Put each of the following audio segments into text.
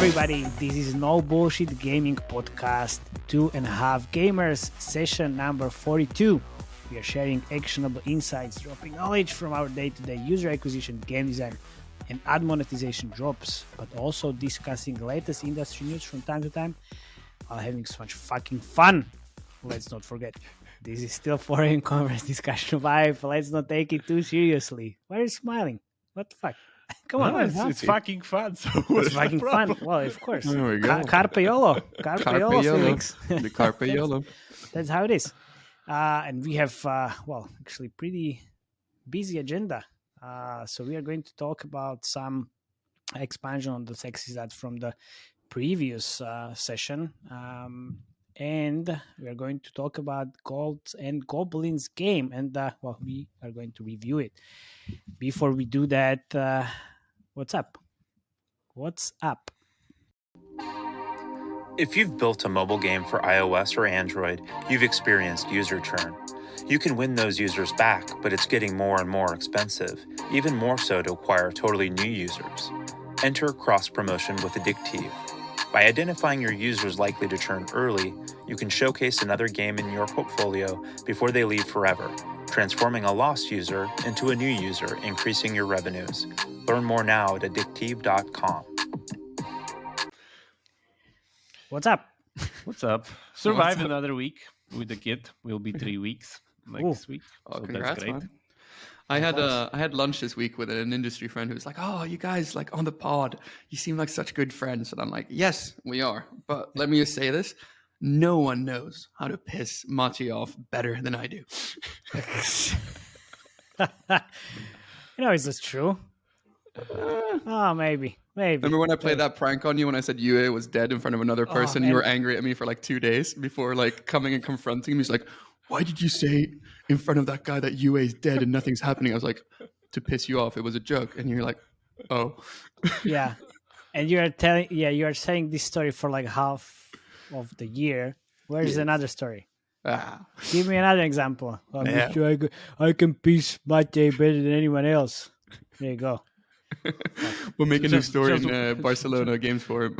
everybody, this is No Bullshit Gaming Podcast 2.5 Gamers, session number 42. We are sharing actionable insights, dropping knowledge from our day-to-day user acquisition, game design, and ad monetization drops, but also discussing latest industry news from time to time while having so much fucking fun. Let's not forget, this is still foreign conference discussion vibe. Let's not take it too seriously. Why are you smiling? What the fuck? Come on. It's fucking fun. So It's fucking fun. Well, of course. There we go. Carpe YOLO. Carpe YOLO, Felix. The Carpe YOLO. That's how it is. And we have, actually pretty busy agenda. So we are going to talk about some expansion on the Sexist from the previous session. And we are going to talk about Gold and Goblins game. And, we are going to review it. Before we do that, what's up? What's up? If you've built a mobile game for iOS or Android, you've experienced user churn. You can win those users back, but it's getting more and more expensive, even more so to acquire totally new users. Enter cross-promotion with Addictive. By identifying your users likely to churn early, you can showcase another game in your portfolio before they leave forever, transforming a lost user into a new user, increasing your revenues. Learn more now at addictive.com. What's up? What's up? Survive another week with the kid. We'll be 3 weeks next week. Oh, So congrats, that's great. man. I had lunch this week with an industry friend who was like, "Oh, you guys like on the pod, you seem like such good friends." And I'm like, "Yes, we are." But let me just say this: no one knows how to piss Matej off better than I do. Is this true? Maybe. Remember when I played that prank on you when I said UA was dead in front of another person? You were angry at me for like 2 days before like coming and confronting him. He's like, "Why did you say in front of that guy that UA is dead and nothing's happening?" I was like, "To piss you off. It was a joke." And you're like, "Oh." Yeah. And you are saying this story for like half of the year. Where's another story? Give me another example. I can piss Matej better than anyone else. There you go. We'll make a new story in Barcelona Games Forum.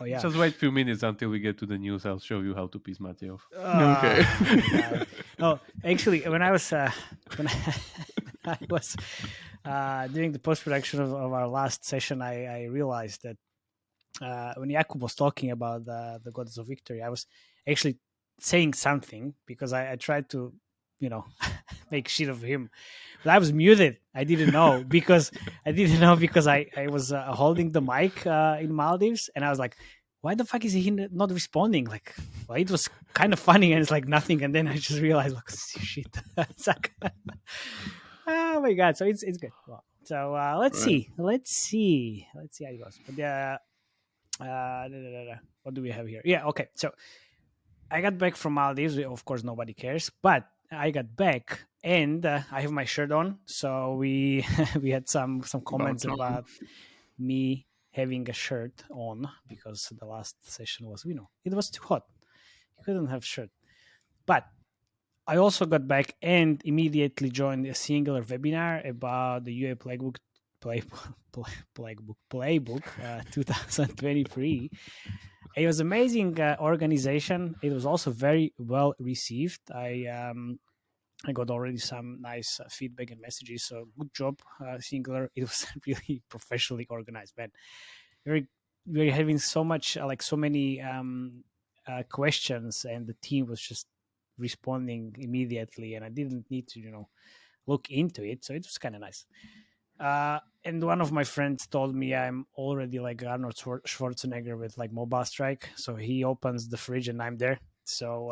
Oh yeah. Just wait a few minutes until we get to the news. I'll show you how to piss Matej off. Okay. No, actually, when I was doing the post production of our last session, I realized that when Jakub was talking about the Gods of Victory, I was actually saying something because I tried to, make shit of him, but I was muted. I didn't know because I was holding the mic in Maldives, and I was like, why the fuck is he not responding? Like, well, it was kind of funny, and it's like nothing. And then I just realized, like, shit. It's like, oh my god! So it's good. Well, so let's see how it goes. But what do we have here? Yeah, okay. So I got back from Maldives. Of course, nobody cares, but I got back and I have my shirt on. So we had some comments about me having a shirt on because the last session was, it was too hot. You couldn't have shirt. But I also got back and immediately joined a singular webinar about the UA Playbook 2023. It was amazing organization. It was also very well received. I got already some nice feedback and messages. So good job, Singular. It was really professionally organized, man. We're having so much, so many questions, and the team was just responding immediately, and I didn't need to, look into it. So it was kind of nice. And one of my friends told me I'm already like Arnold Schwarzenegger with like Mobile Strike. So he opens the fridge and I'm there. So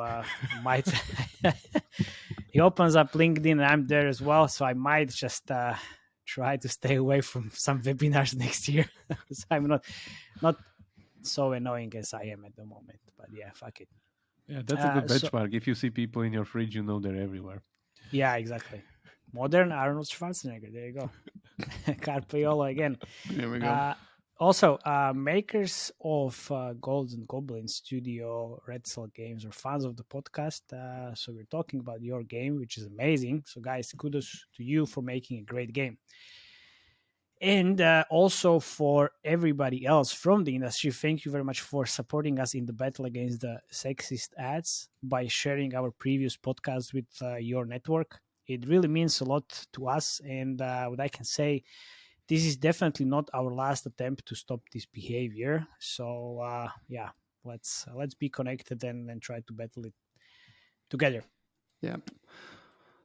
he opens up LinkedIn and I'm there as well. So I might just try to stay away from some webinars next year. So I'm not so annoying as I am at the moment. But yeah, fuck it. Yeah, that's a good benchmark. If you see people in your fridge, you know they're everywhere. Yeah, exactly. Modern Arnold Schwarzenegger. There you go. Carpe YOLO again. There we go. Also, makers of Gold and Goblins Studio, Red Cell Games, are fans of the podcast. So we're talking about your game, which is amazing. So guys, kudos to you for making a great game. And also for everybody else from the industry, thank you very much for supporting us in the battle against the sexist ads by sharing our previous podcast with your network. It really means a lot to us. And what I can say, this is definitely not our last attempt to stop this behavior. So yeah, let's be connected and try to battle it together. Yeah.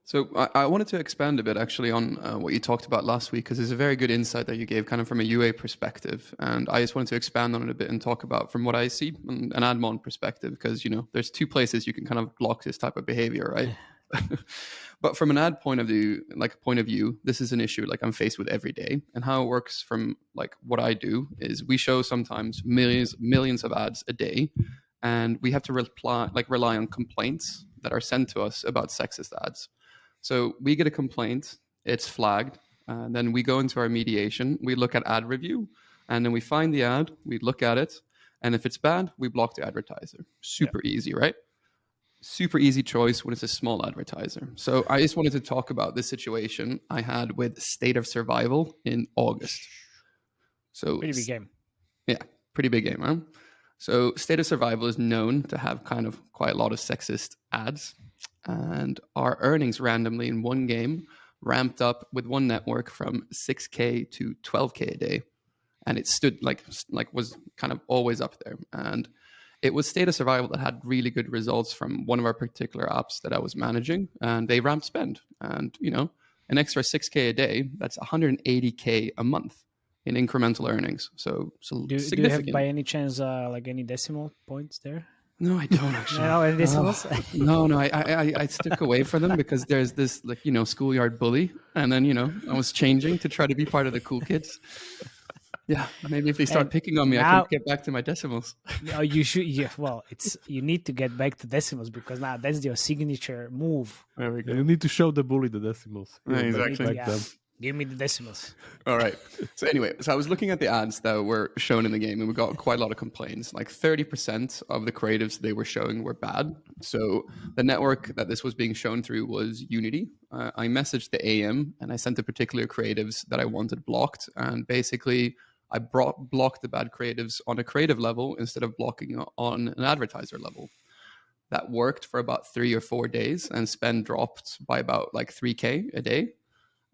So I wanted to expand a bit actually on what you talked about last week, because there's a very good insight that you gave kind of from a UA perspective. And I just wanted to expand on it a bit and talk about from what I see an Admon perspective, because, there's two places you can kind of block this type of behavior, right? But from an ad point of view, this is an issue like I'm faced with every day. And how it works from like what I do is we show sometimes millions of ads a day, and we have to rely on complaints that are sent to us about sexist ads. So we get a complaint, it's flagged, and then we go into our mediation, we look at ad review, and then we find the ad, we look at it, and if it's bad, we block the advertiser. Super easy, right? Super easy choice when it's a small advertiser. So I just wanted to talk about this situation I had with State of Survival in August. So Pretty big game. Yeah, pretty big game, huh? So State of Survival is known to have kind of quite a lot of sexist ads, and our earnings randomly in one game ramped up with one network from 6K to 12K a day, and it stood was kind of always up there. And it was State of Survival that had really good results from one of our particular apps that I was managing, and they ramped spend. And an extra 6K a day, that's 180K a month in incremental earnings. So do you have by any chance like any decimal points there? No, I don't actually. No, any decimals? No, I stuck away from them because there's this schoolyard bully, and then I was changing to try to be part of the cool kids. Yeah, maybe if they start picking on me, I can get back to my decimals. No, you should. Yeah, well, you need to get back to decimals because now that's your signature move. There we go. You need to show the bully the decimals. Yeah, exactly. Give me the decimals. All right. So anyway, I was looking at the ads that were shown in the game, and we got quite a lot of complaints. Like 30% of the creatives they were showing were bad. So the network that this was being shown through was Unity. I messaged the AM, and I sent the particular creatives that I wanted blocked. And basically, I blocked the bad creatives on a creative level instead of blocking on an advertiser level. That worked for about 3 or 4 days, and spend dropped by about like 3K a day.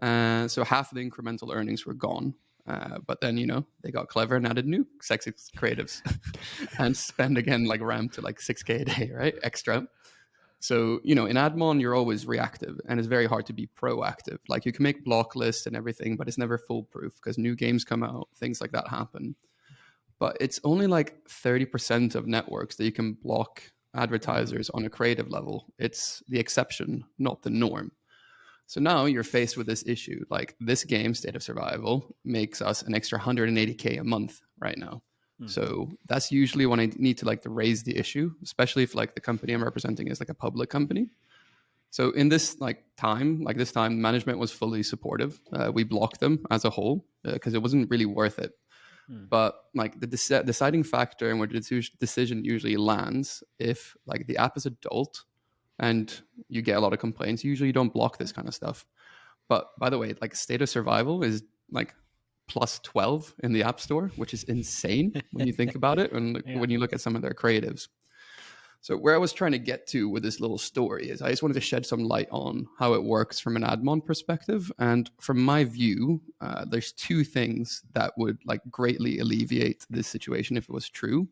So half of the incremental earnings were gone. But then, they got clever and added new sexist creatives and spend again ramped to 6K a day, right? Extra. So, in Admon, you're always reactive, and it's very hard to be proactive. Like you can make block lists and everything, but it's never foolproof because new games come out, things like that happen. But it's only 30% of networks that you can block advertisers on a creative level. It's the exception, not the norm. So now you're faced with this issue. Like this game, State of Survival, makes us an extra 180K a month right now. So that's usually when I need to to raise the issue, especially if the company I'm representing is a public company. So in this time, management was fully supportive. We blocked them as a whole because it wasn't really worth it. But the deciding factor and where the decision usually lands, if the app is adult and you get a lot of complaints, usually you don't block this kind of stuff. But by the way, State of Survival is plus 12 in the App Store, which is insane when you think about it and when you look at some of their creatives. So where I was trying to get to with this little story is I just wanted to shed some light on how it works from an Admon perspective. And from my view, there's two things that would greatly alleviate this situation if it was true.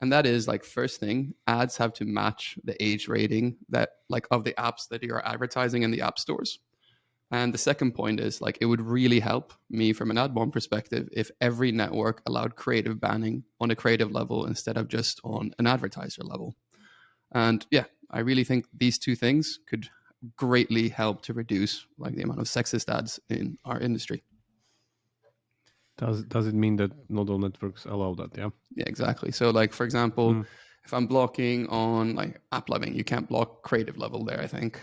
And that is first thing, ads have to match the age rating that of the apps that you're advertising in the app stores. And the second point is it would really help me from an Admon perspective if every network allowed creative banning on a creative level instead of just on an advertiser level. And yeah, I really think these two things could greatly help to reduce the amount of sexist ads in our industry. Does it mean that not all networks allow that? Yeah. Yeah, exactly. So for example, if I'm blocking on AppLovin, you can't block creative level there, I think.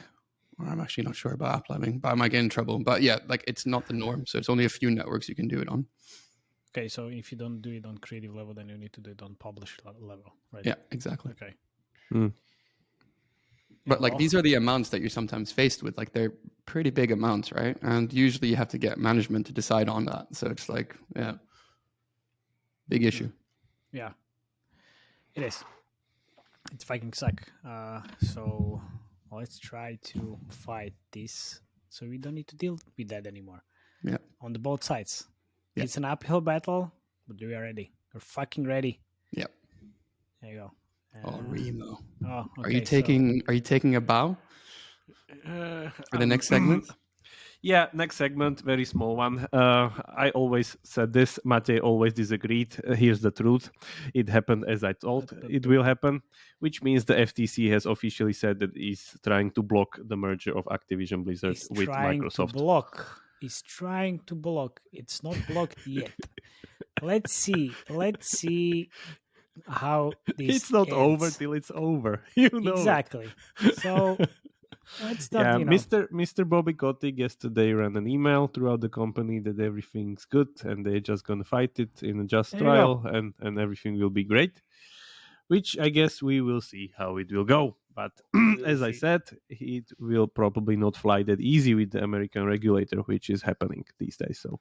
I'm actually not sure about AppLovin, but I might get in trouble. But yeah, it's not the norm. So it's only a few networks you can do it on. Okay, so if you don't do it on creative level, then you need to do it on publish level, right? Yeah, exactly. Okay. But these are the amounts that you're sometimes faced with. They're pretty big amounts, right? And usually you have to get management to decide on that. So it's like, yeah, big issue. Yeah, it is. It's fucking suck. So let's try to fight this so we don't need to deal with that anymore. Yeah. On the both sides. Yeah. It's an uphill battle, but we are ready. We're fucking ready. Yeah. There you go. Oh, Remo. Oh, okay, Are you taking a bow for the next segment? Yeah, next segment, very small one. I always said this. Matej always disagreed. Here's the truth. It happened as I thought it will happen, which means the FTC has officially said that it's trying to block the merger of Activision Blizzard with Microsoft. He's trying to block. It's not blocked yet. Let's see how this It's not ends. over till it's over. You know exactly. So let's not. Yeah, Mr. Bobby Kotick yesterday ran an email throughout the company that everything's good and they're just gonna fight it in a just trial and everything will be great. Which I guess we will see how it will go. But as I said, it will probably not fly that easy with the American regulator, which is happening these days. So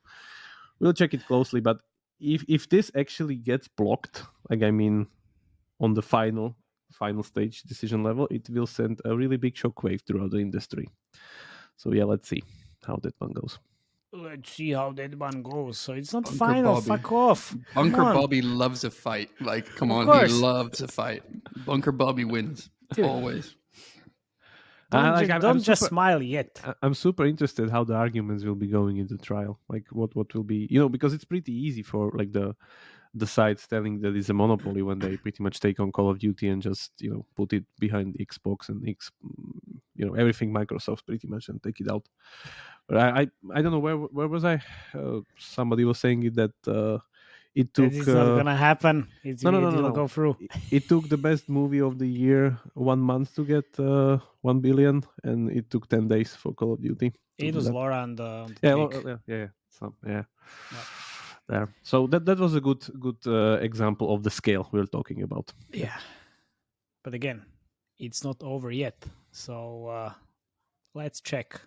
we'll check it closely. But if this actually gets blocked, like I mean, on the final stage decision level, it will send a really big shockwave throughout the industry. So yeah, let's see how that one goes. Let's see how that one goes. So it's not Bunker final. Bobby. Fuck off. Bunker Bobby loves a fight. Like, come on, he loves a fight. Bunker Bobby wins. Dude. Always. Don't just smile yet. I'm super interested how the arguments will be going into trial. Like what will be, because it's pretty easy for like the sides telling that it's a monopoly when they pretty much take on Call of Duty and just put it behind Xbox and everything Microsoft pretty much and take it out. But I don't know where was I? Somebody was saying it that it took. It's not gonna happen. It will go through. It took the best movie of the year 1 month to get 1 billion, and it took 10 days for Call of Duty. It was Laura and the yeah. There. So that was a good example of the scale we're talking about. Yeah, but again, it's not over yet. So let's check.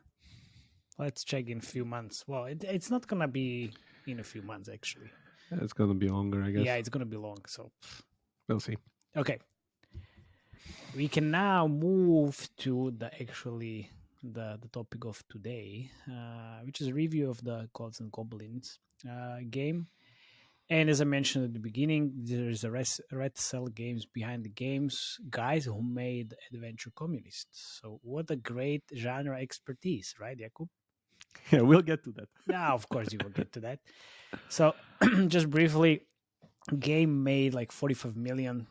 Let's check in a few months. Well, it's not gonna be in a few months actually. It's gonna be longer, I guess. Yeah, it's gonna be long. So we'll see. Okay, we can now move to the topic of today, which is a review of the Gods and Goblins game. And as I mentioned at the beginning, there is a Red Cell Games behind the games, guys who made Adventure Communists. So what a great genre expertise, right, Jakub? Yeah, we'll get to that. Yeah, of course you will get to that. So just briefly, game made like 45 million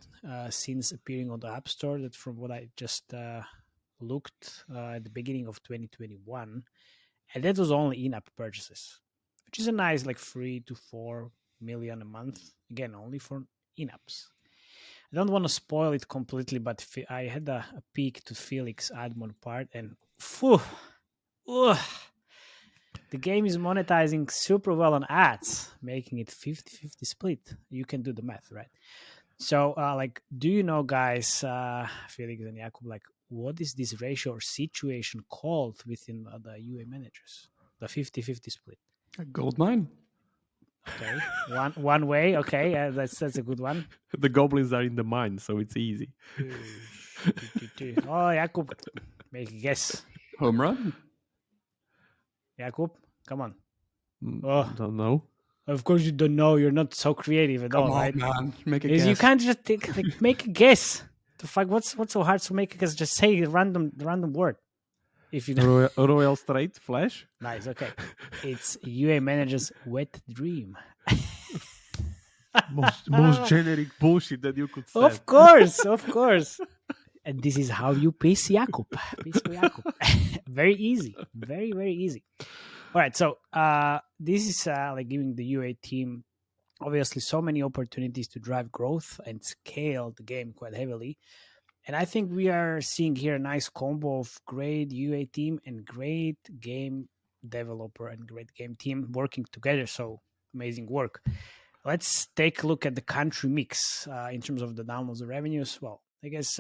since appearing on the App Store. That from what I just looked at the beginning of 2021. And that was only in-app purchases, which is a nice like 3 to 4 million a month. Again, only for in-apps. I don't want to spoil it completely, but I had a peek to Felix Admon part and the game is monetizing super well on ads, making it 50-50 split. You can do the math, right? So, do you know, guys, Felix and Jakub, what is this ratio or situation called within the UA managers? The 50-50 split. A gold mine. Okay, one way. Okay, that's a good one. The goblins are in the mine, so it's easy. Oh, Jakub, make a guess. Home run. Jakub, come on. Don't know. Of course you don't know. You're not so creative at all, right? Man. Make a guess. You can't just make a guess. The fuck? What's so hard to make a guess? Just say a random word. If you don't. Royal Straight Flash. Nice. Okay, it's UA manager's wet dream. most generic bullshit that you could say. Of course. And this is how you piss Jakub. Very easy. Very, very easy. All right. So this is giving the UA team obviously so many opportunities to drive growth and scale the game quite heavily. And I think we are seeing here a nice combo of great UA team and great game developer and great game team working together. So amazing work. Let's take a look at the country mix in terms of the downloads and revenues. Well, I guess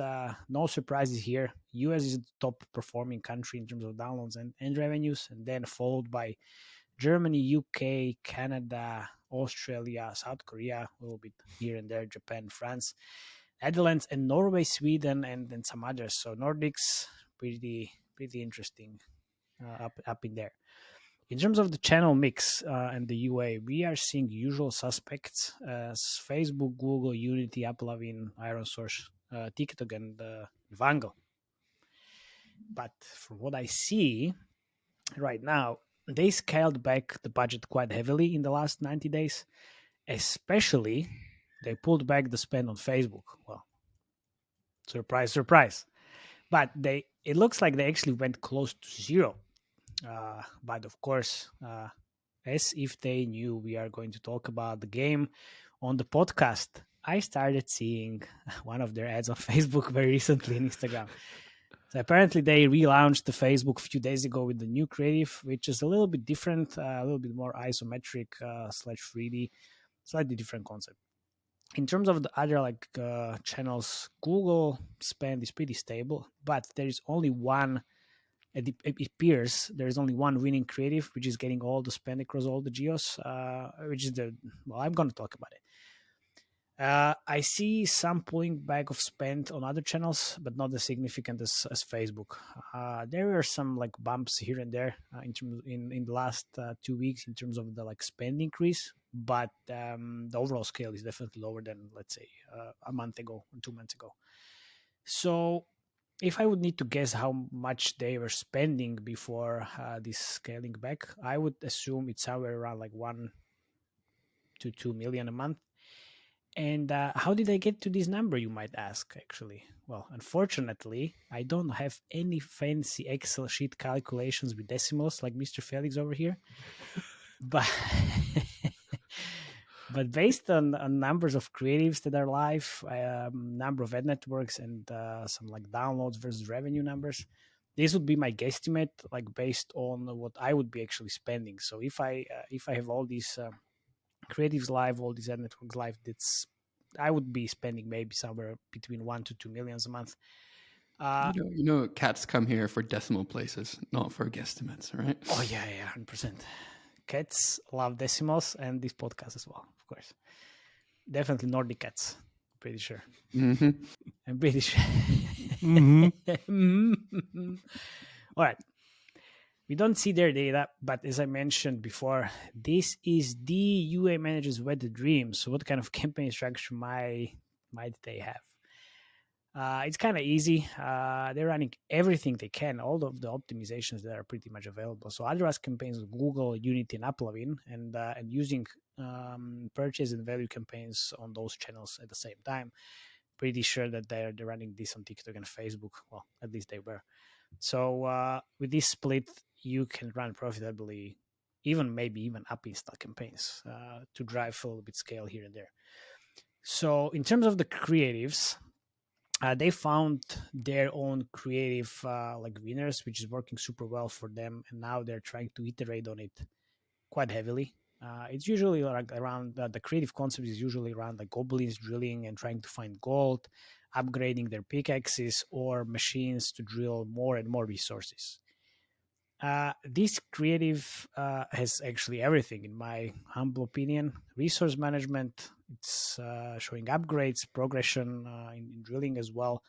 no surprises here. US is the top performing country in terms of downloads and revenues, and then followed by Germany, UK, Canada, Australia, South Korea, a little bit here and there, Japan, France, Netherlands, and Norway, Sweden, and then some others. So Nordics, pretty interesting up in there. In terms of the channel mix and the UA, we are seeing usual suspects as Facebook, Google, Unity, AppLovin, ironSource, TikTok, and Vango. But from what I see right now, they scaled back the budget quite heavily in the last 90 days. Especially, they pulled back the spend on Facebook. Well, surprise, surprise. But it looks like they actually went close to zero. But of course, as if they knew we are going to talk about the game on the podcast, I started seeing one of their ads on Facebook very recently on Instagram. So apparently they relaunched the Facebook a few days ago with the new creative, which is a little bit different, a little bit more isometric / 3D, slightly different concept. In terms of the other channels, Google spend is pretty stable, but there is only one. It appears there is only one winning creative, which is getting all the spend across all the geos, which is I'm going to talk about it. I see some pulling back of spend on other channels, but not as significant as Facebook. There were some bumps here and there in the last 2 weeks in terms of the spend increase, but the overall scale is definitely lower than, let's say, a month ago or 2 months ago. So if I would need to guess how much they were spending before this scaling back, I would assume it's somewhere around 1 to 2 million a month. And how did I get to this number, you might ask, actually? Well, unfortunately, I don't have any fancy Excel sheet calculations with decimals like Mr. Felix over here. But but based on numbers of creatives that are live, number of ad networks, and some downloads versus revenue numbers, this would be my guesstimate, based on what I would be actually spending. So if I have all these creatives live, all these ad networks live, I would be spending maybe somewhere between 1 to 2 million a month. You know, cats come here for decimal places, not for guesstimates, right? Oh yeah, 100%. Cats love decimals, and this podcast as well, of course. Definitely Nordic cats, pretty sure. Mm-hmm. I'm pretty sure. All right. We don't see their data, but as I mentioned before, this is the UA manager's wet dream. So what kind of campaign structure might they have? It's kind of easy. They're running everything they can, all of the optimizations that are pretty much available. So address campaigns with Google, Unity, and AppLovin, and using purchase and value campaigns on those channels at the same time. Pretty sure that they're running this on TikTok and Facebook. Well, at least they were. So with this split, you can run profitably, maybe even up install campaigns to drive a little bit scale here and there. So in terms of the creatives, they found their own creative winners, which is working super well for them, and now they're trying to iterate on it quite heavily. It's usually around the creative concept is usually around goblins drilling and trying to find gold, upgrading their pickaxes or machines to drill more and more resources. This creative has actually everything, in my humble opinion. Resource management, it's showing upgrades, progression in drilling as well.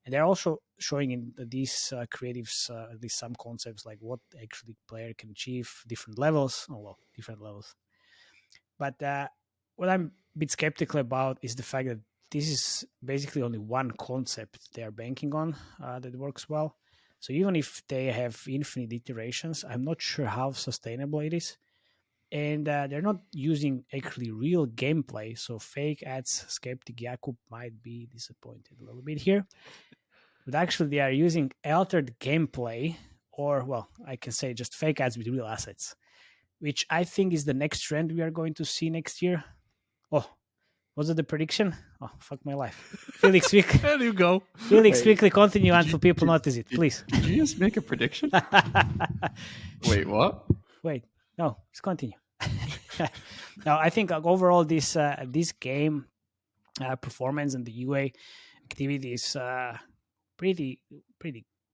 And they're also showing in these creatives at least some concepts like what actually player can achieve, different levels. But what I'm a bit skeptical about is the fact that this is basically only one concept they are banking on that works well. So even if they have infinite iterations, I'm not sure how sustainable it is. And they're not using actually real gameplay. So fake ads, skeptic Jakub might be disappointed a little bit here. But actually they are using altered gameplay, or, well, I can say just fake ads with real assets, which I think is the next trend we are going to see next year. Oh, was it the prediction? Oh, fuck my life. Felix, there you go. Felix, quickly continue until people notice it, please. Did you just make a prediction? Wait, what? Wait, no, just continue. Now, I think overall this game performance and the UA activity is pretty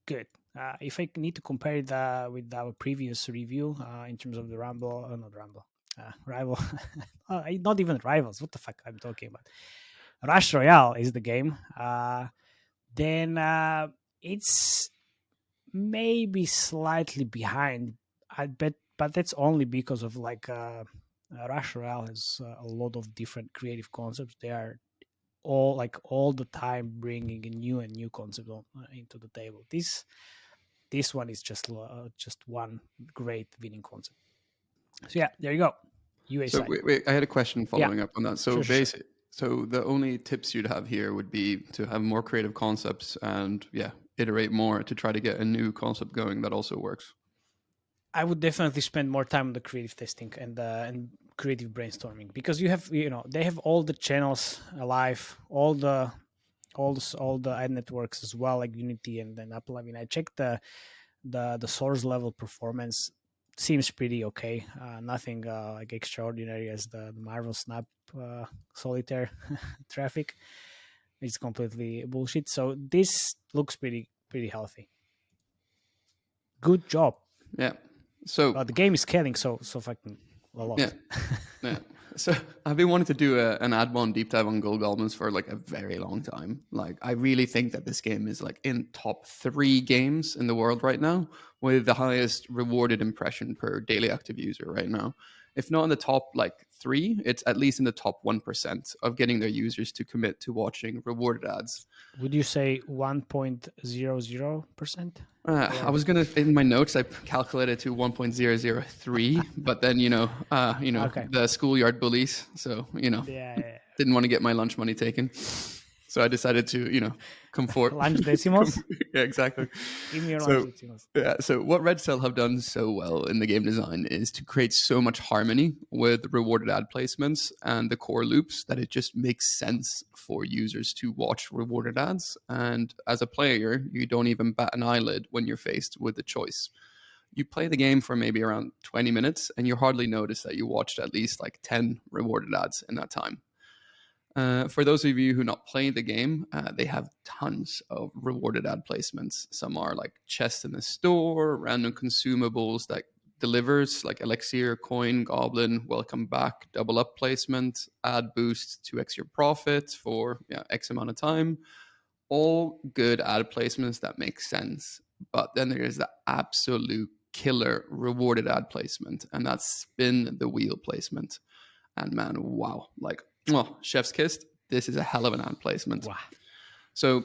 good. If I need to compare it with our previous review in terms of the rival, not even rivals. What the fuck I'm talking about? Rush Royale is the game. Then it's maybe slightly behind. I bet, but that's only because of Rush Royale has a lot of different creative concepts. They are all the time bringing a new concept into the table. This one is just one great winning concept. So yeah, there you go. UA So side. wait, I had a question following up on that. So Sure. so the only tips you'd have here would be to have more creative concepts and iterate more to try to get a new concept going that also works. I would definitely spend more time on the creative testing and creative brainstorming, because they have all the channels alive, all the ad networks as well, like Unity and then Apple. I mean, I checked the source level performance. Seems pretty okay. Nothing like extraordinary as the Marvel Snap solitaire traffic. It's completely bullshit. So this looks pretty healthy. Good job. Yeah. So the game is scaling so fucking a lot. Yeah. So I've been wanting to do an Admon deep dive on Gold Goblins for like a very long time. Like, I really think that this game is like in top 3 games in the world right now, with the highest rewarded impression per daily active user right now. If not in the top 3, it's at least in the top 1% of getting their users to commit to watching rewarded ads. Would you say 1.00%? I was gonna, in my notes, I calculated to 1.003, but then okay. The schoolyard bullies, so didn't want to get my lunch money taken, so I decided to comfort lunch decimals. Yeah, exactly. Give me your lunch decimals. Yeah. So what Red Cell have done so well in the game design is to create so much harmony with rewarded ad placements and the core loops that it just makes sense for users to watch rewarded ads. And as a player, you don't even bat an eyelid when you're faced with the choice. You play the game for maybe around 20 minutes and you hardly notice that you watched at least 10 rewarded ads in that time. For those of you who not played the game, they have tons of rewarded ad placements. Some are like chests in the store, random consumables that delivers, like elixir, coin, goblin, welcome back, double up placement, ad boost 2x your profit for X amount of time. All good ad placements that make sense. But then there is the absolute killer rewarded ad placement, and that's spin the wheel placement. And man, wow, chef's kiss. This is a hell of an ad placement. Wow. So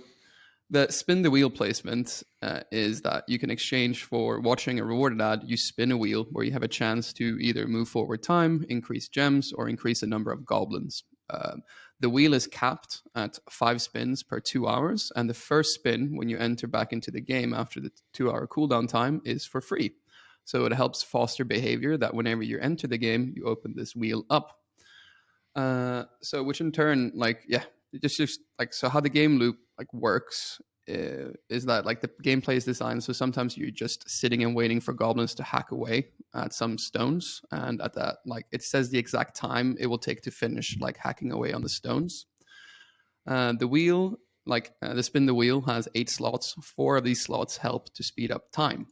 the spin the wheel placement is that you can exchange for watching a rewarded ad. You spin a wheel where you have a chance to either move forward time, increase gems, or increase the number of goblins. The wheel is capped at 5 spins per 2 hours. And the first spin, when you enter back into the game after the 2-hour cooldown time, is for free. So it helps foster behavior that whenever you enter the game, you open this wheel up. So which in turn, so how the game loop works is that the gameplay is designed so sometimes you're just sitting and waiting for goblins to hack away at some stones, and at that it says the exact time it will take to finish hacking away on the stones. The wheel, the spin the wheel has 8 slots. 4 of these slots help to speed up time.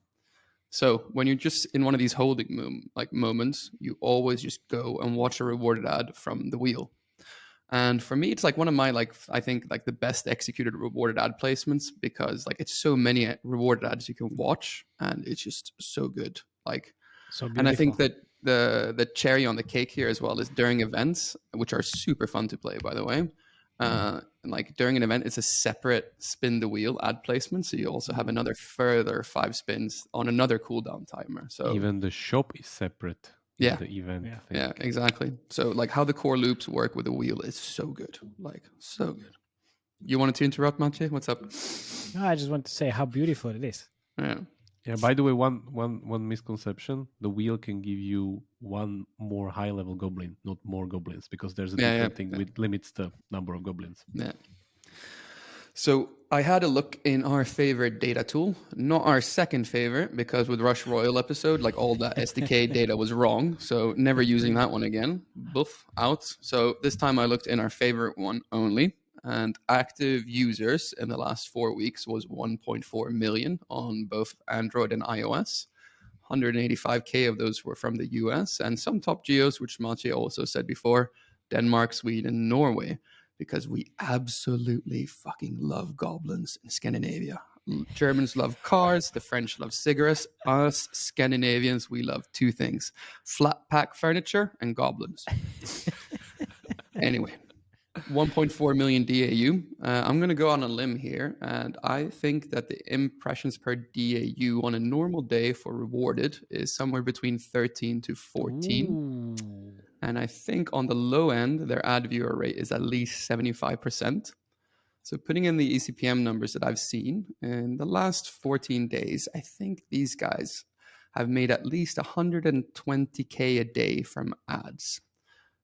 So when you're just in one of these holding moments, you always just go and watch a rewarded ad from the wheel. And for me, it's one of my I think the best executed rewarded ad placements, because it's so many rewarded ads you can watch, and it's just so good. So beautiful. And I think that the cherry on the cake here as well is during events, which are super fun to play, by the way. And during an event, it's a separate spin the wheel ad placement, so you also have another further 5 spins on another cooldown timer. So even the shop is separate. Yeah, the event. Yeah, exactly. So how the core loops work with the wheel is so good, so good. You wanted to interrupt, Matej? What's up? No, I just want to say how beautiful it is. Yeah. By the way, one misconception: the wheel can give you 1 more high-level goblin, not more goblins, because there's a different thing which limits the number of goblins. Yeah. So I had a look in our favorite data tool, not our second favorite, because with Rush Royal episode, all that SDK data was wrong. So never using that one again. Boof, out. So this time I looked in our favorite one only, and active users in the last 4 weeks was 1.4 million on both Android and iOS. 185K of those were from the US, and some top geos, which Matej also said before, Denmark, Sweden, Norway, because we absolutely fucking love goblins in Scandinavia. Germans love cars, the French love cigarettes. Us Scandinavians, we love two things: flat pack furniture and goblins. Anyway, 1.4 million DAU. I'm going to go on a limb here, and I think that the impressions per DAU on a normal day for rewarded is somewhere between 13 to 14. Ooh. And I think on the low end, their ad viewer rate is at least 75%. So putting in the ECPM numbers that I've seen in the last 14 days, I think these guys have made at least 120K a day from ads.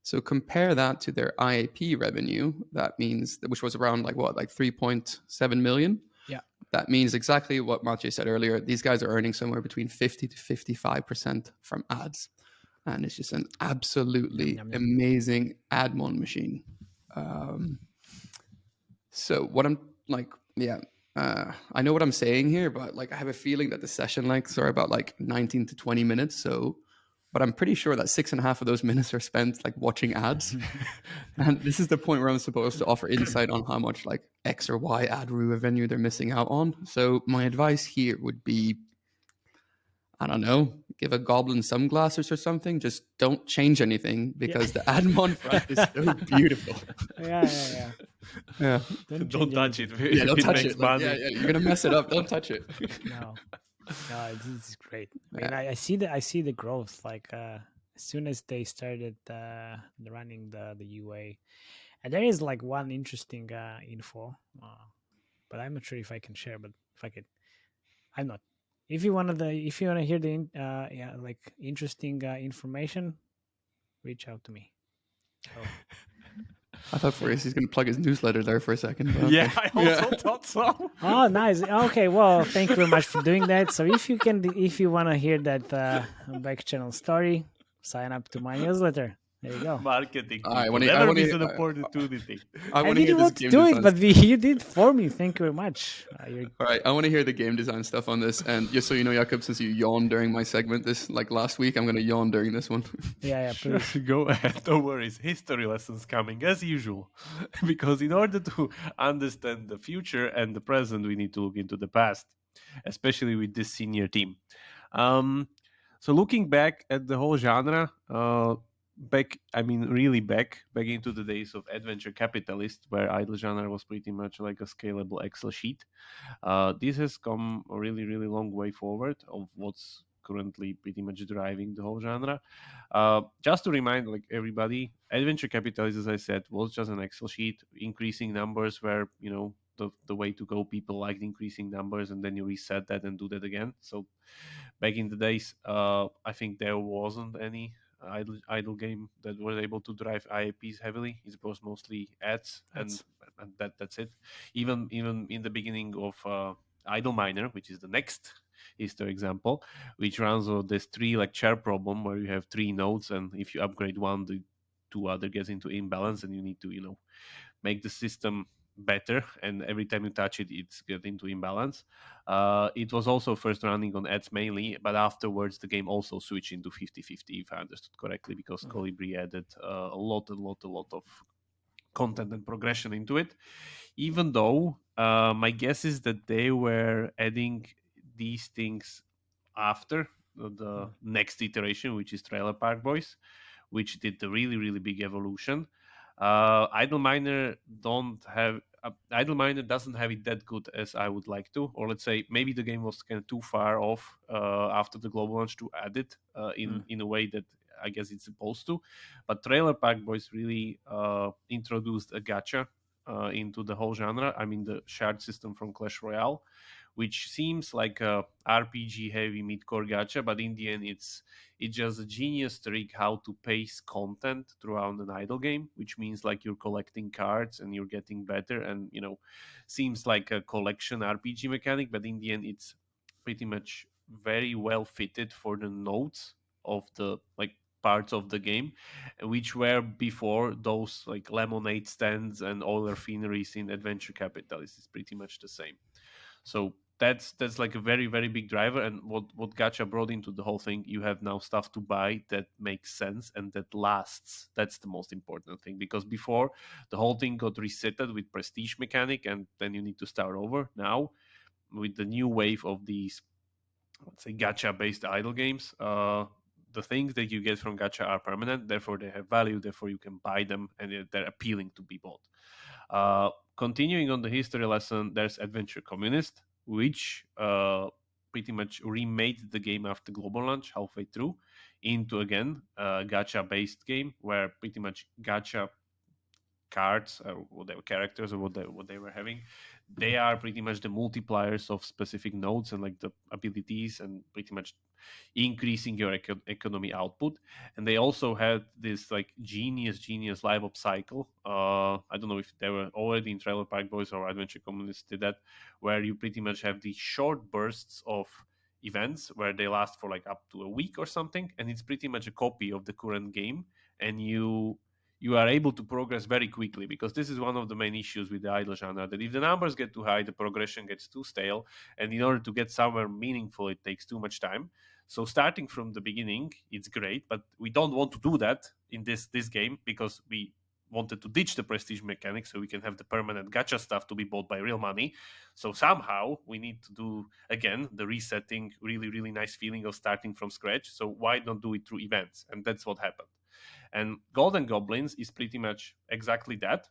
So compare that to their IAP revenue. That means, which was around like 3.7 million. Yeah. That means exactly what Matej said earlier. These guys are earning somewhere between 50 to 55% from ads. And it's just an absolutely amazing Admon machine. So what I'm like, I know what I'm saying here, but like I have a feeling that the session lengths are about like 19 to 20 minutes. So, but I'm pretty sure that 6.5 of those minutes are spent like watching ads. And this is the point where I'm supposed to offer insight on how much like X or Y ad revenue they're missing out on. So my advice here would be, I don't know, give a goblin sunglasses or something. Just don't change anything because the Admon front is so beautiful. Yeah. Don't touch it. Yeah, don't touch it. Like, you're gonna mess it up. Don't touch it. No, this is great. I mean, I see the growth. Like as soon as they started running the UA, and there is like one interesting info, but I'm not sure if I can share. But if I could, I'm not. If you want to hear the like interesting information, reach out to me. So. I thought he's going to plug his newsletter there for a second. Okay. Yeah, I also thought so. Oh, nice. Okay, well, thank you very much for doing that. So if you want to hear that back channel story, sign up to my newsletter. There you go. Marketing. I want to miss an opportunity. I didn't want to do it, but you did for me. Thank you very much. All right, I want to hear the game design stuff on this. And just so you know, Jakub, since you yawned during my segment this like last week, I'm going to yawn during this one. Yeah, please. Sure, go ahead. Don't worry. History lessons coming as usual. Because in order to understand the future and the present, we need to look into the past, especially with this senior team. So looking back at the whole genre, back into the days of adventure capitalist, where idle genre was pretty much like a scalable Excel sheet. This has come a really, really long way forward of what's currently pretty much driving the whole genre. Just to remind like everybody, adventure capitalist, as I said, was just an Excel sheet. Increasing numbers where, the way to go. People liked increasing numbers, and then you reset that and do that again. So back in the days, I think there wasn't any idle game that was able to drive IAPs heavily. It was mostly ads, and that's it. Even in the beginning of Idle Miner, which is the next history example, which runs on this 3 like chair problem where you have 3 nodes, and if you upgrade one, the 2 other gets into imbalance, and you need to make the system better, and every time you touch it, it's get into imbalance. It was also first running on ads mainly, but afterwards the game also switched into 50-50, if I understood correctly, because Colibri added a lot of content and progression into it. Even though my guess is that they were adding these things after the next iteration, which is Trailer Park Boys, which did the really, really big evolution. Idle Miner doesn't have it that good as I would like to, or let's say maybe the game was kind of too far off after the global launch to add it in a way that I guess it's supposed to. But Trailer Park Boys really introduced a gacha into the whole genre. I mean, the shared system from Clash Royale, which seems like a RPG heavy mid-core gacha, but in the end it's just a genius trick how to pace content throughout an idle game, which means like you're collecting cards and you're getting better, and seems like a collection RPG mechanic, but in the end it's pretty much very well fitted for the nodes of the like parts of the game, which were before those like lemonade stands and all their fineries in Adventure Capitalist. It's pretty much the same. So that's like a very, very big driver. And what gacha brought into the whole thing, you have now stuff to buy that makes sense and that lasts. That's the most important thing, because before the whole thing got resetted with prestige mechanic and then you need to start over. Now with the new wave of these, let's say, gacha based idle games, the things that you get from gacha are permanent, therefore they have value, therefore you can buy them and they're appealing to be bought. Continuing on the history lesson, there's Adventure Communist, which pretty much remade the game after global launch halfway through into, again, a gacha-based game where pretty much gacha cards or whatever characters or what they were having, they are pretty much the multipliers of specific nodes and like the abilities and pretty much increasing your economy output. And they also had this like genius live up cycle. I don't know if they were already in Trailer Park Boys or Adventure Communists did that, where you pretty much have these short bursts of events where they last for like up to a week or something, and it's pretty much a copy of the current game, and you are able to progress very quickly, because this is one of the main issues with the idle genre, that if the numbers get too high, the progression gets too stale, and in order to get somewhere meaningful, it takes too much time. So starting from the beginning, it's great, but we don't want to do that in this game, because we wanted to ditch the prestige mechanics so we can have the permanent gacha stuff to be bought by real money. So somehow we need to do, again, the resetting, really, really nice feeling of starting from scratch. So why not do it through events? And that's what happened. And Gold Goblins is pretty much exactly that.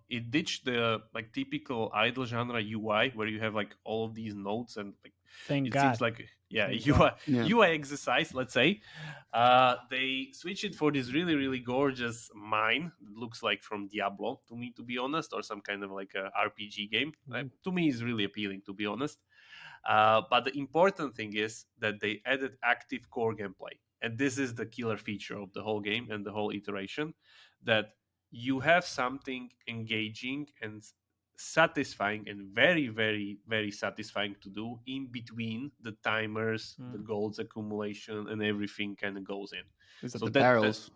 It ditched the like typical idle genre UI where you have like all of these nodes and like Thank God. Seems like UI exercise, let's say. They switched it for this really, really gorgeous mine that looks like from Diablo to me, to be honest, or some kind of like a RPG game. To me, is really appealing, to be honest. But the important thing is that they added active core gameplay. And this is the killer feature of the whole game and the whole iteration, that you have something engaging and satisfying and very, very, very satisfying to do in between the timers, the golds accumulation, and everything kind of goes in. So the barrels.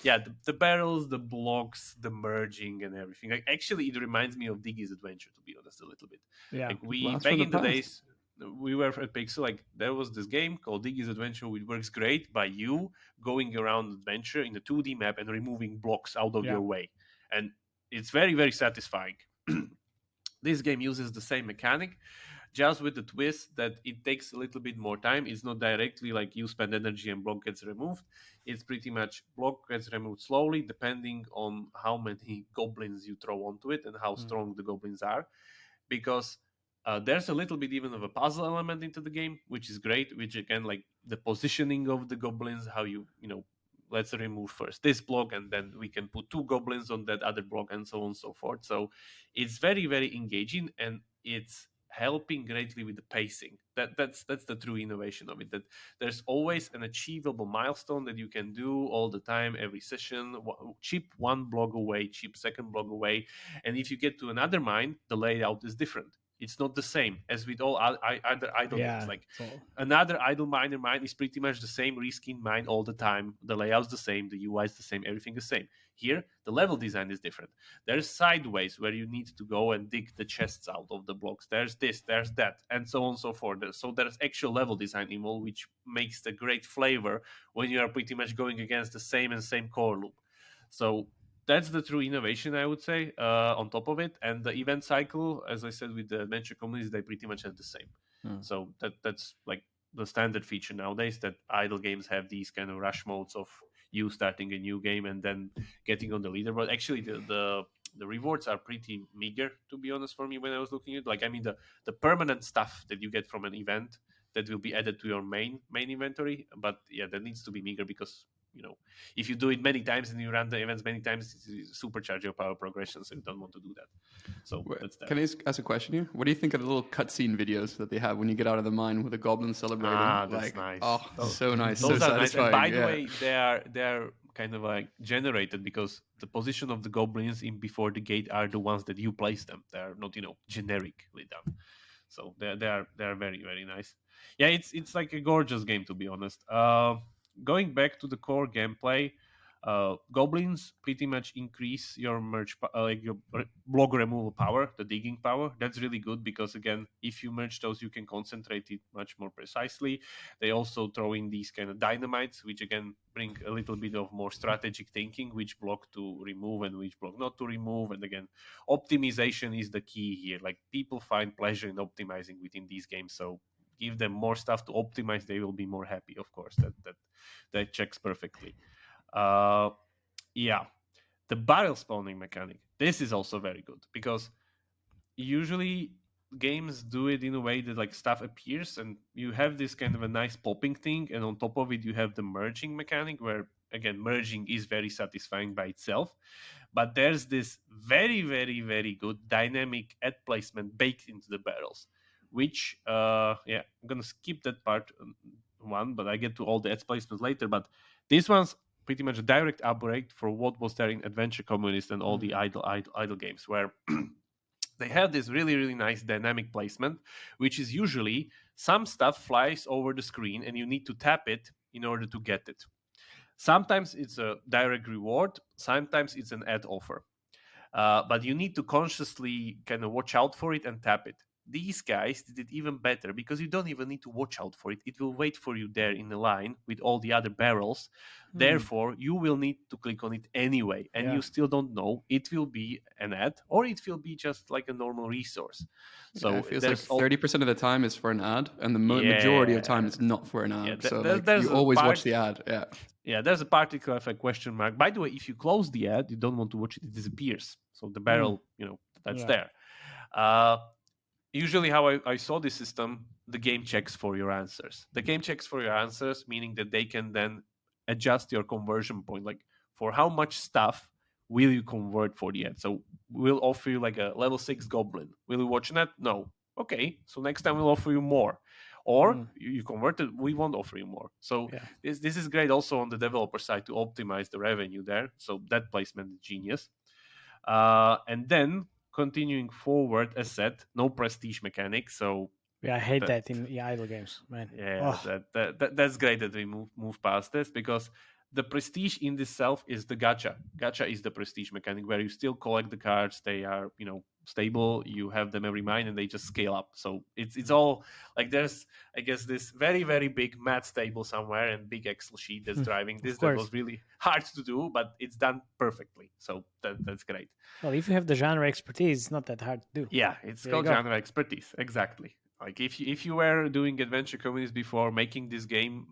The barrels, the blocks, the merging, and everything. Like, actually, it reminds me of Diggy's Adventure, to be honest, a little bit. Yeah, like back in the days, we were at Pixel, like there was this game called Diggy's Adventure, which works great by you going around adventure in a 2D map and removing blocks out of your way. And it's very, very satisfying. This game uses the same mechanic, just with the twist that it takes a little bit more time. It's not directly like you spend energy and block gets removed. It's pretty much block gets removed slowly, depending on how many goblins you throw onto it and how strong the goblins are. Because there's a little bit even of a puzzle element into the game, which is great, which again, like the positioning of the goblins, how you let's remove first this block and then we can put 2 goblins on that other block and so on and so forth. So it's very, very engaging, and it's helping greatly with the pacing. That's the true innovation of it, that there's always an achievable milestone that you can do all the time, every session. Chip 1 block away, chip 2nd block away, and if you get to another mine, the layout is different. It's not the same as with all other idle games. Like another idle miner mine is pretty much the same reskin mine all the time. The layout's the same, the UI is the same, everything is the same. Here, the level design is different. There's sideways where you need to go and dig the chests out of the blocks. There's this, there's that, and so on and so forth. So there's actual level design involved, which makes the great flavor when you are pretty much going against the same core loop. So that's the true innovation, I would say, on top of it. And the event cycle, as I said, with the adventure communities, they pretty much have the same. So that's like the standard feature nowadays, that idle games have these kind of rush modes of you starting a new game and then getting on the leaderboard. Actually, the rewards are pretty meager, to be honest, for me when I was looking at it. Like, I mean, the permanent stuff that you get from an event that will be added to your main inventory. But yeah, that needs to be meager, because if you do it many times and you run the events many times, it's supercharge your power progression, so you don't want to do that. So that's that. Can I ask a question here? What do you think of the little cutscene videos that they have when you get out of the mine with the goblins celebrating? That's nice. Oh, so nice. Those so are satisfying. Nice. And by the way, they're kind of like generated because the position of the goblins in before the gate are the ones that you place them. They are not, generically done. So they are very, very nice. Yeah, it's like a gorgeous game, to be honest. going back to the core gameplay, goblins pretty much increase your your block removal power, the digging power. That's really good because, again, if you merge those, you can concentrate it much more precisely. They also throw in these kind of dynamites, which again bring a little bit of more strategic thinking, which block to remove and which block not to remove. And again, optimization is the key here. Like, people find pleasure in optimizing within these games, so give them more stuff to optimize, they will be more happy. Of course, that checks perfectly. Yeah, the barrel spawning mechanic. This is also very good because usually games do it in a way that like stuff appears and you have this kind of a nice popping thing, and on top of it you have the merging mechanic where, again, merging is very satisfying by itself, but there's this very, very, very good dynamic ad placement baked into the barrels, which I'm gonna skip that part one, but I get to all the ad placements later. But this one's pretty much a direct upgrade for what was there in Adventure Communist and all the idle games, where they have this really, really nice dynamic placement, which is usually some stuff flies over the screen and you need to tap it in order to get it. Sometimes it's a direct reward, sometimes it's an ad offer. But you need to consciously kind of watch out for it and tap it. These guys did it even better because you don't even need to watch out for it. It will wait for you there in the line with all the other barrels. Therefore, you will need to click on it anyway, and you still don't know. It will be an ad or it will be just like a normal resource. So it feels like 30% of the time is for an ad, and the majority of time it's not for an ad. So you always watch the ad. Yeah, there's a particular question mark. By the way, if you close the ad, you don't want to watch it, it disappears. So the barrel, that's there. Usually how I saw this system, the game checks for your answers. The game checks for your answers, meaning that they can then adjust your conversion point. Like, for how much stuff will you convert for the ad? So we'll offer you like a level 6 goblin. Will you watch that? No. Okay, so next time we'll offer you more. Or you converted, we won't offer you more. So this is great also on the developer side to optimize the revenue there. So that placement is genius. And then continuing forward, as said, no prestige mechanic. So I hate that in idle games, man. Yeah, that's great that we move past this, because the prestige in itself is the gacha. Gacha is the prestige mechanic where you still collect the cards. They are, stable. You have them every mine, and they just scale up. So it's all like there's, I guess, this very, very big math table somewhere and big Excel sheet that's driving this. That was really hard to do, but it's done perfectly. So that's great. Well, if you have the genre expertise, it's not that hard to do. Yeah, it's called genre expertise. Exactly. Like if you were doing Adventure Communities before making this game,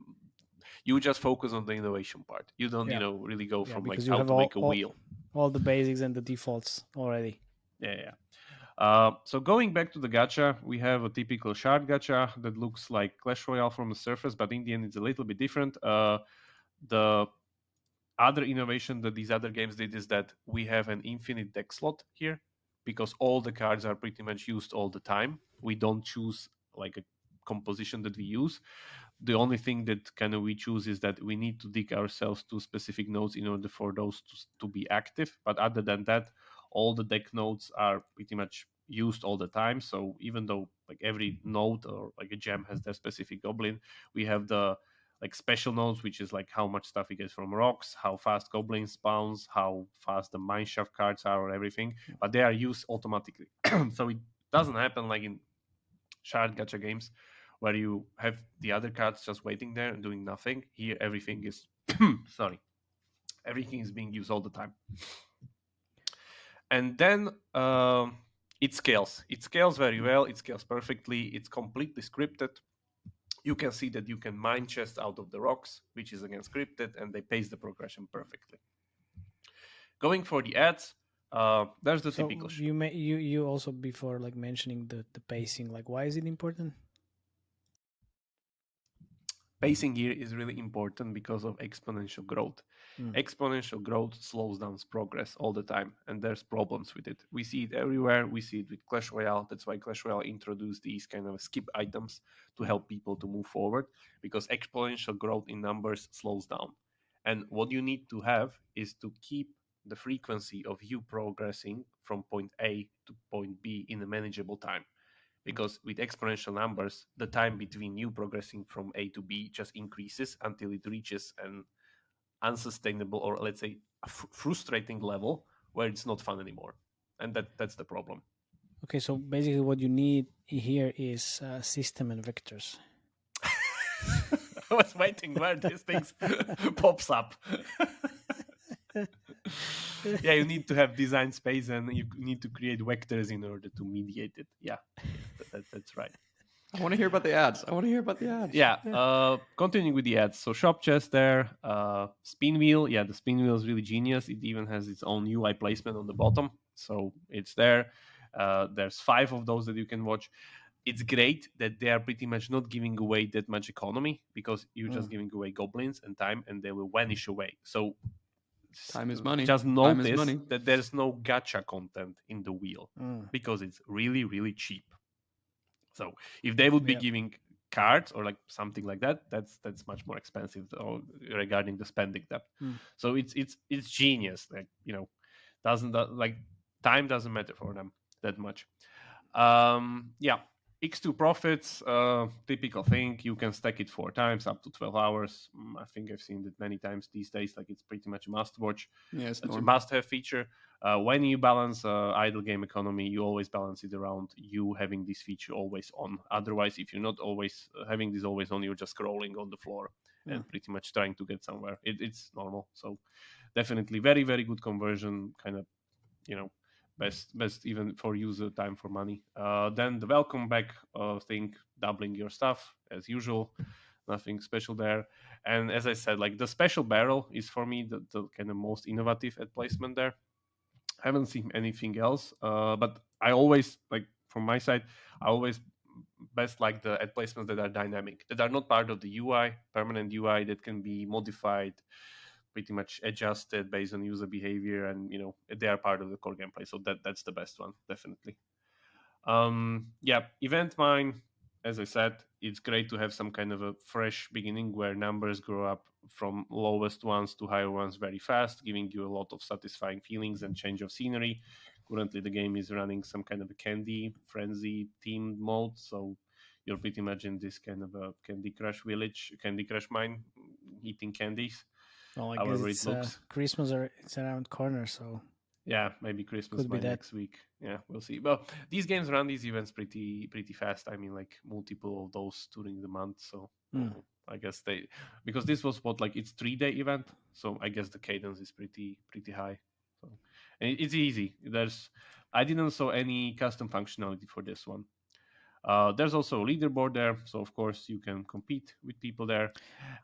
you just focus on the innovation part. You don't, really go from like how to make a wheel. All the basics and the defaults already. Yeah. So going back to the gacha, we have a typical shard gacha that looks like Clash Royale from the surface, but in the end, it's a little bit different. The other innovation that these other games did is that we have an infinite deck slot here, because all the cards are pretty much used all the time. We don't choose like a composition that we use. The only thing that kind of we choose is that we need to dig ourselves to specific nodes in order for those to be active. But other than that, all the deck nodes are pretty much used all the time. So even though like every node or like a gem has their specific goblin, we have the like special nodes, which is like how much stuff you get from rocks, how fast goblin spawns, how fast the mineshaft cards are, or everything. But they are used automatically. So it doesn't happen like in shard gacha games where you have the other cards just waiting there and doing nothing. Here, everything is everything is being used all the time. And then it scales. It scales very well. It scales perfectly. It's completely scripted. You can see that you can mine chests out of the rocks, which is again scripted, and they pace the progression perfectly. Going for the ads, there's the typical. You also, before like mentioning the pacing, like why is it important? Pacing here is really important because of exponential growth. Exponential growth slows down progress all the time, and there's problems with it. We see it everywhere. We see it with Clash Royale. That's why Clash Royale introduced these kind of skip items to help people to move forward, because exponential growth in numbers slows down. And what you need to have is to keep the frequency of you progressing from point A to point B in a manageable time. because with exponential numbers, the time between you progressing from A to B just increases until it reaches an unsustainable, or let's say a frustrating level where it's not fun anymore. And that's the problem. Okay, so basically what you need here is system and vectors. I was waiting where these things pops up. Yeah, you need to have design space and you need to create vectors in order to mediate it. Yeah, that's right. I want to hear about the ads. Yeah, continuing with the ads. So shop chest there, spin wheel. Yeah, the spin wheel is really genius. It even has its own UI placement on the bottom. So it's there. There's 5 of those that you can watch. It's great that they are pretty much not giving away that much economy, because you're just giving away goblins and time, and they will vanish away. So time is money. Just notice that there's no gacha content in the wheel because it's really, really cheap. So if they would be giving cards or like something like that, that's much more expensive regarding the spending depth. So it's genius. Like, time doesn't matter for them that much. X2 profits, typical thing. You can stack it 4 times up to 12 hours. I think I've seen it many times these days. Like, it's pretty much a must watch. Yeah, it's a must have feature. When you balance idle game economy, you always balance it around you having this feature always on. Otherwise, if you're not always having this always on, you're just scrolling on the floor and pretty much trying to get somewhere. It's normal. So definitely very, very good conversion, kind of, best even for user time for money. Then the welcome back thing, doubling your stuff as usual. Nothing special there. And as I said, like, the special barrel is for me the kind of most innovative ad placement there. I haven't seen anything else, but I always, like, from my side, I always best like the ad placements that are dynamic, that are not part of the UI, permanent UI, that can be modified, pretty much adjusted based on user behavior, and they are part of the core gameplay. So that's the best one, definitely. Event mine, as I said, it's great to have some kind of a fresh beginning where numbers grow up from lowest ones to higher ones very fast, giving you a lot of satisfying feelings and change of scenery. Currently, the game is running some kind of a Candy Frenzy themed mode, so you're pretty much in this kind of a Candy Crush village, Candy Crush mine, eating candies. Well, I guess it's Christmas, or it's around the corner, so yeah, maybe Christmas by next week. Yeah, we'll see. Well, these games run these events pretty fast. I mean, like, multiple of those during the month. So I guess because this was it's 3-day event, so I guess the cadence is pretty high. So, and it's easy. I didn't saw any custom functionality for this one. There's also a leaderboard there, so of course you can compete with people there.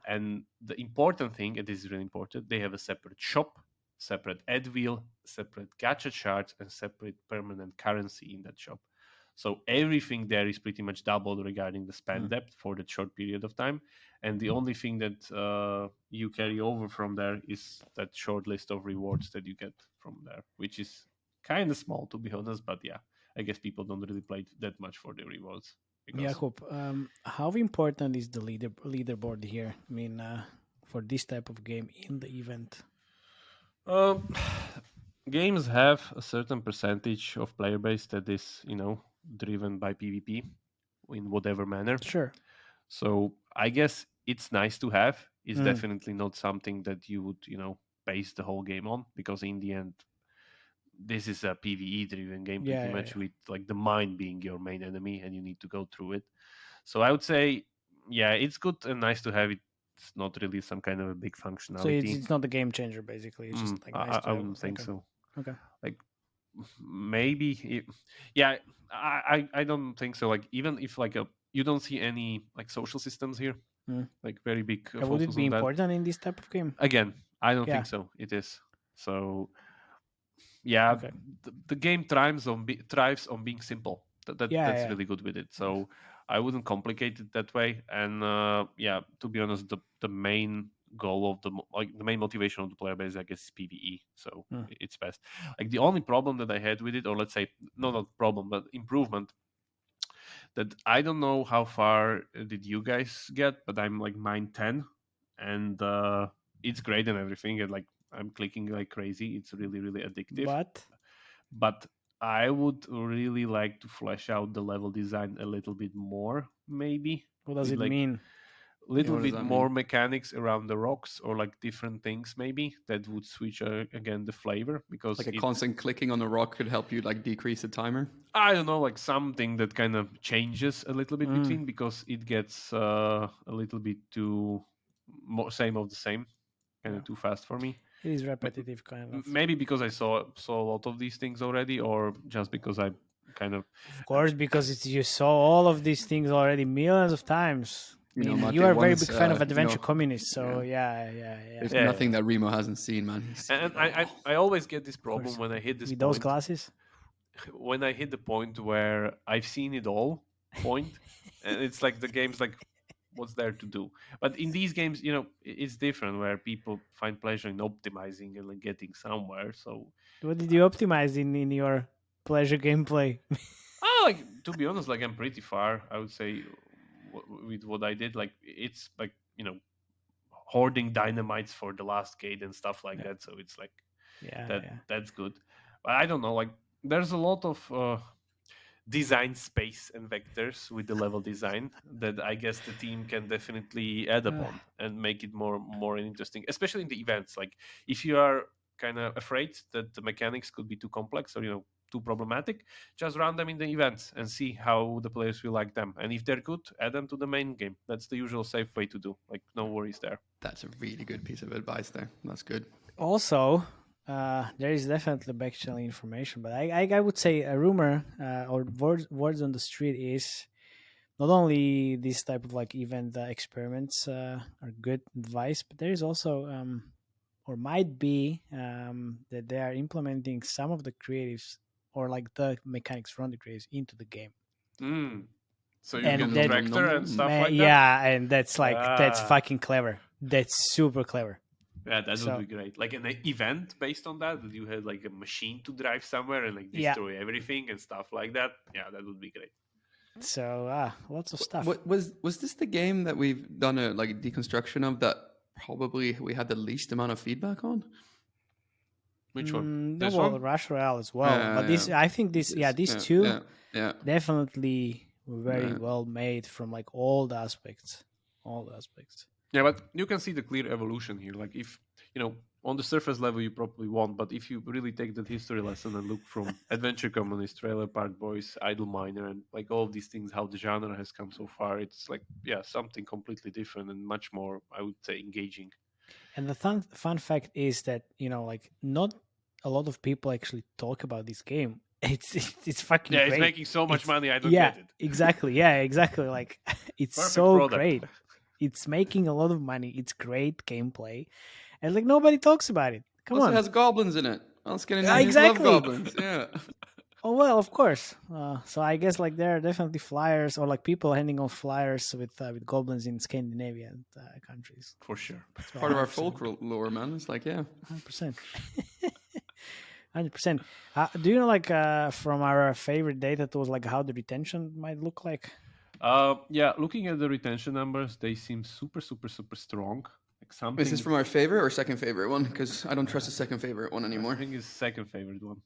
And the important thing, and this is really important, they have a separate shop, separate ad wheel, separate gacha charts, and separate permanent currency in that shop. So everything there is pretty much doubled regarding the spend depth for that short period of time. And the only thing that you carry over from there is that short list of rewards that you get from there, which is kind of small, to be honest, but yeah. I guess people don't really play that much for the rewards. Jakub, how important is the leaderboard here? I mean, for this type of game in the event? Games have a certain percentage of player base that is, driven by PvP in whatever manner. Sure. So I guess it's nice to have. It's definitely not something that you would, base the whole game on, because in the end, this is a PvE driven game pretty much, with like the mind being your main enemy and you need to go through it. So I would say, it's good and nice to have it. It's not really some kind of a big functionality. So it's not a game changer, basically. It's just like nice I wouldn't think so. Okay. Like, maybe I don't think so. Like, even if you don't see any like social systems here, like very big. Would it be important in this type of game? Again, I don't think so. It is. So the game thrives on being simple. That's really good with it. So I wouldn't complicate it that way. And to be honest, the main goal of the main motivation of the player base, I guess, is PvE. So it's best. Like, the only problem that I had with it, or let's say not problem, but improvement, that I don't know how far did you guys get, but I'm like mine 10, and it's great and everything, and like I'm clicking like crazy. It's really, really addictive. But I would really like to flesh out the level design a little bit more, maybe. What does With, it like, mean? little what does bit that more mean? mechanics around the rocks, or like different things maybe that would switch again the flavor, because Like a constant clicking on the rock could help you like decrease the timer. I don't know, like something that kind of changes a little bit between, because it gets a little bit too same of the same, kind of too fast for me. It is repetitive, kind of. Maybe because I saw a lot of these things already, or just because I kind of Of course, because you saw all of these things already millions of times. I You know, mean, Matej, you are a very once, big fan of you know, adventure communists, so yeah. there's Yeah, nothing yeah. that Remo hasn't seen, man. He's seen And it all. I always get this Of course. problem when I hit this With those point. glasses. When I hit the point where I've seen it all, and it's like the game's like, what's there to do? But in these games, it's different, where people find pleasure in optimizing and like getting somewhere. So, What did you optimize in your pleasure gameplay? like, to be honest, like, I'm pretty far, I would say, with what I did. Like, it's like, hoarding dynamites for the last gate and stuff like that. So it's like that's good. But I don't know, like, there's a lot of design space and vectors with the level design that I guess the team can definitely add upon and make it more interesting, especially in the events. Like, if you are kind of afraid that the mechanics could be too complex, or too problematic, just run them in the events and see how the players will like them. And if they're good, add them to the main game. That's the usual safe way to do. Like, no worries there. That's a really good piece of advice there. That's good. Also, there is definitely backchannel information, but I would say a rumor or words on the street is not only this type of like event experiments are good advice, but there is also or might be that they are implementing some of the creatives or like the mechanics from the creatives into the game. So you And get that- the tractor and stuff like that? Yeah, and that's like that's Ah. fucking clever. That's super clever. Yeah, that So- would be great. Like an event based on that you had like a machine to drive somewhere and like Yeah. destroy everything and stuff like that. Yeah, that would be great. So lots of stuff. What was this the game that we've done a like deconstruction of that probably we had the least amount of feedback on? Which one? No, This well, one? Rush Royale as well. Yeah, But this, yeah. I think these two Yeah. definitely were very Yeah. well made from like all the aspects. All the aspects. Yeah, but you can see the clear evolution here. Like, if on the surface level you probably won't, but if you really take that history lesson and look from Adventure Communist, Trailer Park Boys, Idle Miner, and like all of these things, how the genre has come so far, it's like, yeah, something completely different and much more, I would say, engaging. And the fun fact is that like not a lot of people actually talk about this game. It's fucking Yeah, great. it's making so much It's- money, I don't yeah, get it. exactly. Yeah, exactly. Like it's Perfect so product. great. It's making a lot of money. It's great gameplay, and like nobody talks about it. Come Also on. has goblins in it. Well, Scandinavians exactly. love goblins. Yeah. Oh well, of course. So I guess like there are definitely flyers or like people handing out flyers with goblins in Scandinavian countries. For sure. So Part of our 100%. folklore, man. It's like, yeah. 100%. 100%. Do you know like from our favorite data tools like how the retention might look like? Yeah, looking at the retention numbers, they seem super, super, super strong. Like something. Is this from our favorite or second favorite one? Because I don't trust the second favorite one I anymore. think it's second favorite one.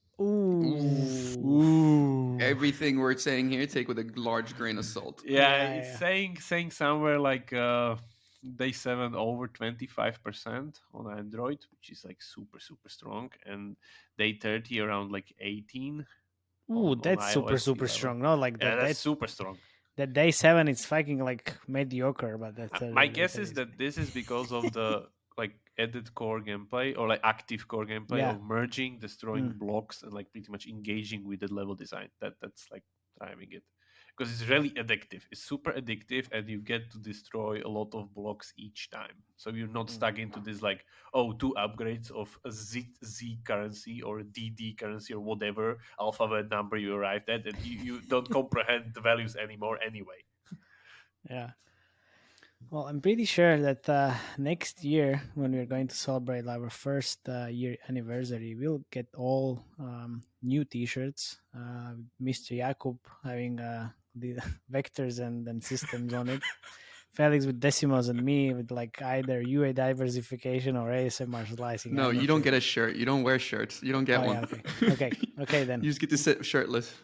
Ooh. Everything we're saying here, take with a large grain of salt. Yeah, Yeah, it's yeah. saying somewhere like day 7 over 25% on Android, which is like super, super strong, and day 30 around like 18. Ooh, on that's super, iOS super 11. strong. Not like Yeah, that. that's super strong. That day 7 is fucking like mediocre, but that's My guess is that this is because of the like edit core gameplay or like active core gameplay Yeah. of merging, destroying Mm. blocks, and like pretty much engaging with the level design. That's like driving it. Because it's really addictive. It's super addictive, and you get to destroy a lot of blocks each time. So you're not stuck into this like, oh, 2 upgrades of a Z currency or a DD currency or whatever alphabet number you arrived at, and you don't comprehend the values anymore anyway. Yeah. Well, I'm pretty sure that next year, when we're going to celebrate our first year anniversary, we'll get all new T-shirts. Mr. Jakub having the vectors and systems on it. Felix with decimals and me with like either UA diversification or ASMR slicing. No, you don't get a shirt. You don't wear shirts. You don't get one. Yeah, okay then. You just get to sit shirtless.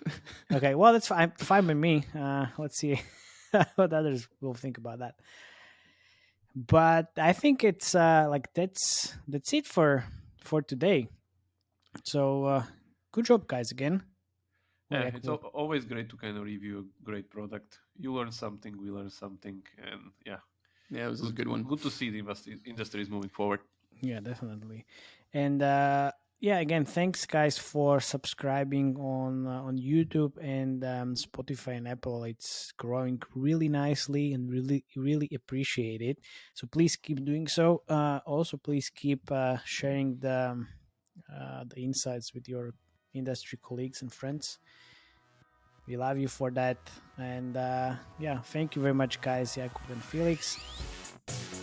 Okay, well that's fine by me. Let's see what others will think about that. But I think it's like that's it for today. So good job, guys, again. Yeah, it's always great to kind of review a great product. You learn something, we learn something, and yeah, it was a good one. Good to see the industry is moving forward. Yeah, definitely. And yeah, again, thanks guys for subscribing on YouTube and Spotify and Apple. It's growing really nicely and really appreciate it. So please keep doing so. Also, please keep sharing the insights with your industry colleagues and friends. We love you for that. And yeah, thank you very much, guys, Jakub and Felix.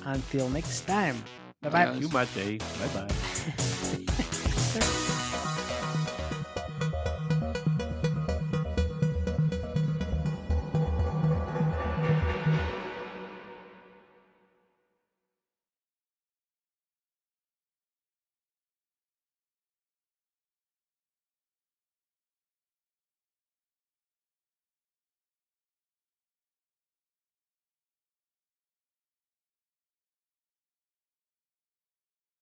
Until next time. Bye-bye. Thank you, Matej. Bye-bye.